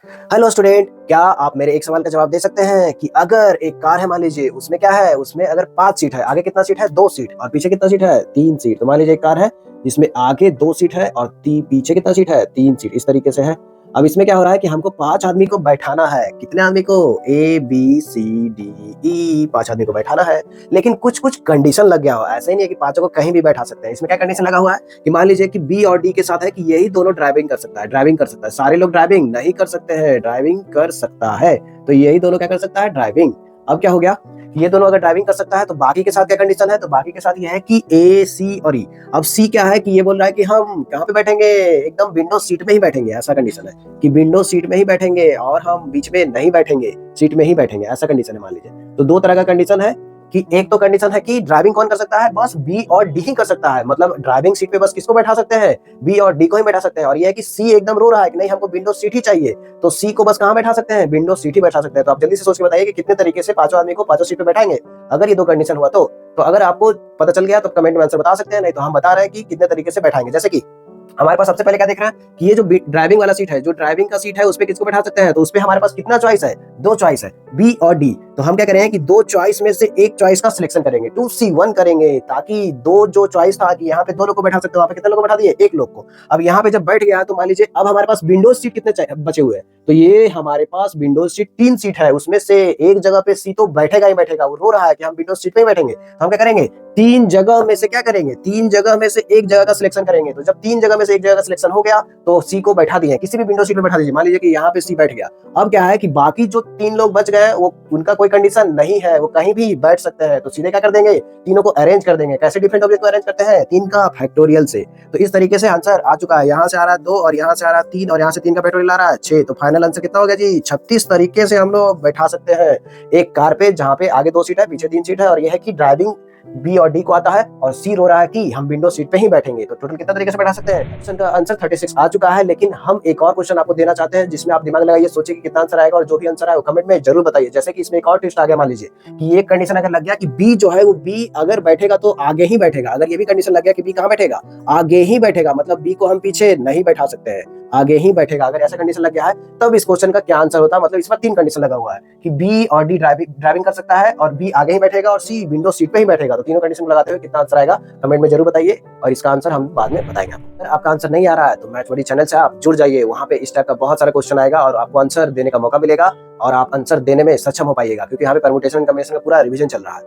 Hello student, क्या आप मेरे एक सवाल का जवाब दे सकते हैं कि अगर एक कार है, मान लीजिए उसमें क्या है, उसमें अगर 5 सीट है, आगे कितना सीट है? 2 सीट, और पीछे कितना सीट है? 3 सीट। तो मान लीजिए एक कार है जिसमें आगे 2 सीट है और पीछे कितना सीट है? 3 सीट। इस तरीके से है। अब इसमें क्या हो रहा है कि हमको 5 आदमी को बैठाना है। कितने आदमी को? A B C D E, 5 आदमी को बैठाना है। लेकिन कुछ कुछ कंडीशन लग गया हो। ऐसा ही नहीं है कि पांचों को कहीं भी बैठा सकते हैं। इसमें क्या कंडीशन लगा हुआ है कि मान लीजिए कि बी और डी के साथ है कि यही दोनों ड्राइविंग कर सकता है। ड्राइविंग कर सकता है। सारे लोग ड्राइविंग नहीं कर सकते हैं, ड्राइविंग कर सकता है। तो यही दोनों क्या कर सकता है? ड्राइविंग। अब क्या हो गया? ये दोनों अगर ड्राइविंग कर सकता है तो बाकी के साथ क्या कंडीशन है? तो बाकी के साथ ये है कि ए सी और ई। अब सी क्या है कि ये बोल रहा है कि हम कहाँ पे बैठेंगे? एकदम विंडो सीट में ही बैठेंगे। ऐसा कंडीशन है कि विंडो सीट में ही बैठेंगे और हम बीच में नहीं बैठेंगे, सीट में ही बैठेंगे। ऐसा कंडीशन है मान लीजिए। तो दो तरह का कंडीशन है कि एक तो कंडीशन है कि ड्राइविंग कौन कर सकता है? बस बी और डी ही कर सकता है। मतलब ड्राइविंग सीट पे बस किसको बैठा सकते हैं? बी और डी को ही बैठा सकते हैं। और ये है कि सी एकदम रो रहा है कि नहीं, हमको विंडो सीट ही चाहिए। तो सी को बस कहाँ बैठा सकते हैं? विंडो सीट ही बैठा सकते हैं। तो आप जल्दी से सोच के बताइए कि कितने तरीके से पांचों आदमी को पांचों सीट पे बैठाएंगे अगर ये दो कंडीशन हुआ तो अगर आपको पता चल गया तो कमेंट में आंसर बता सकते हैं, नहीं तो हम बता रहे हैं कि कितने तरीके से बैठाएंगे। जैसे कि हमारे पास सबसे पहले क्या देख रहे हैं कि ये जो ड्राइविंग वाला सीट है, जो ड्राइविंग का सीट है, उस पे किसको बैठा सकते हैं? तो उस पे हमारे पास कितना चॉइस है? 2 चॉइस है, बी और डी। तो हम क्या करेंगे कि 2 चॉइस में से एक चॉइस का सिलेक्शन करेंगे, 2C1 करेंगे, ताकि दो जो चॉइस था कि यहाँ पे 2 लोग को बैठा सकते हो, वहां पे कितने लोग को बैठा दिए? 1 लोग को। अब यहाँ पे जब बैठ गया तो मान लीजिए अब हमारे पास विंडोज सीट कितने बचे हुए हैं? तो ये हमारे पास विंडोज सीट 3 सीट है, उसमें से एक जगह पे सी तो बैठेगा ही बैठेगा। वो रो रहा है कि हम विंडोज सीट पे ही बैठेंगे। तो हम क्या करेंगे? 3 जगह में से क्या करेंगे? 3 जगह में से एक जगह का सिलेक्शन करेंगे। तो जब 3 जगह में से एक जगह का सिलेक्शन हो गया तो सी को बैठा दिए, किसी भी विंडो सीट में बैठा दीजिए। मान लीजिए कि यहाँ पे सी बैठ गया। अब क्या है कि बाकी जो 3 लोग बच गए वो उनका कोई कंडीशन नहीं है, वो कहीं भी बैठ सकते हैं। तो सीधे क्या कर देंगे? तीनों को अरेंज कर देंगे। कैसे डिफरेंट ऑब्जेक्ट को अरेंज करते हैं? 3 का फैक्टोरियल से। तो इस तरीके से आंसर आ चुका है। यहाँ से आ रहा है 2 और यहाँ से आ रहा है 3 और यहाँ से 3 का फैक्टोरियल आ रहा है 6। तो फाइनल आंसर कितना हो गया जी? 36 तरीके से हम लोग बैठा सकते हैं एक कार पे, जहाँ पे आगे 2 सीट है, पीछे 3 सीट है। और यह है कि ड्राइविंग बी और डी को आता है और सी रो रहा है कि हम विंडो सीट पे ही बैठेंगे। तो टोटल कितना तरीके से बैठा सकते हैं? क्वेश्चन का आंसर 36 आ चुका है। लेकिन हम एक और क्वेश्चन आपको देना चाहते हैं जिसमें आप दिमाग लगाइए, सोचिए कि कितना आंसर आएगा, और जो भी आंसर आए वो कमेंट में जरूर बताइए। जैसे कि इसमें एक और ट्विस्ट आ गया। मान लीजिए कि ये कंडीशन अगर लग गया कि बी जो है वो बी अगर बैठेगा तो आगे ही बैठेगा। अगर ये भी कंडीशन लग गया कि बी कहाँ बैठेगा? आगे ही बैठेगा, मतलब बी को हम पीछे नहीं बैठा सकते हैं, आगे ही बैठेगा। अगर ऐसा कंडीशन लग गया है तब इस क्वेश्चन का क्या आंसर होता? मतलब इस पर 3 कंडीशन लगा हुआ है कि बी और डी ड्राइविंग कर सकता है और बी आगे ही बैठेगा और सी विंडो सीट पे ही बैठेगा। तो तीनों कंडीशन लगाते हुए कितना आंसर आएगा कमेंट में जरूर बताइए, और इसका आंसर हम बाद में बताएंगे आपको। अगर आपका आंसर नहीं आ रहा है तो मैथमेटिक्स चैनल से आप जुड़ जाइए। वहां पे इस टाइप का बहुत सारा क्वेश्चन आएगा और आपको आंसर देने का मौका मिलेगा और आप आंसर देने में सक्षम हो पाइएगा, क्योंकि यहाँ पे परमुटेशन कॉम्बिनेशन का पूरा रिवीजन चल रहा है।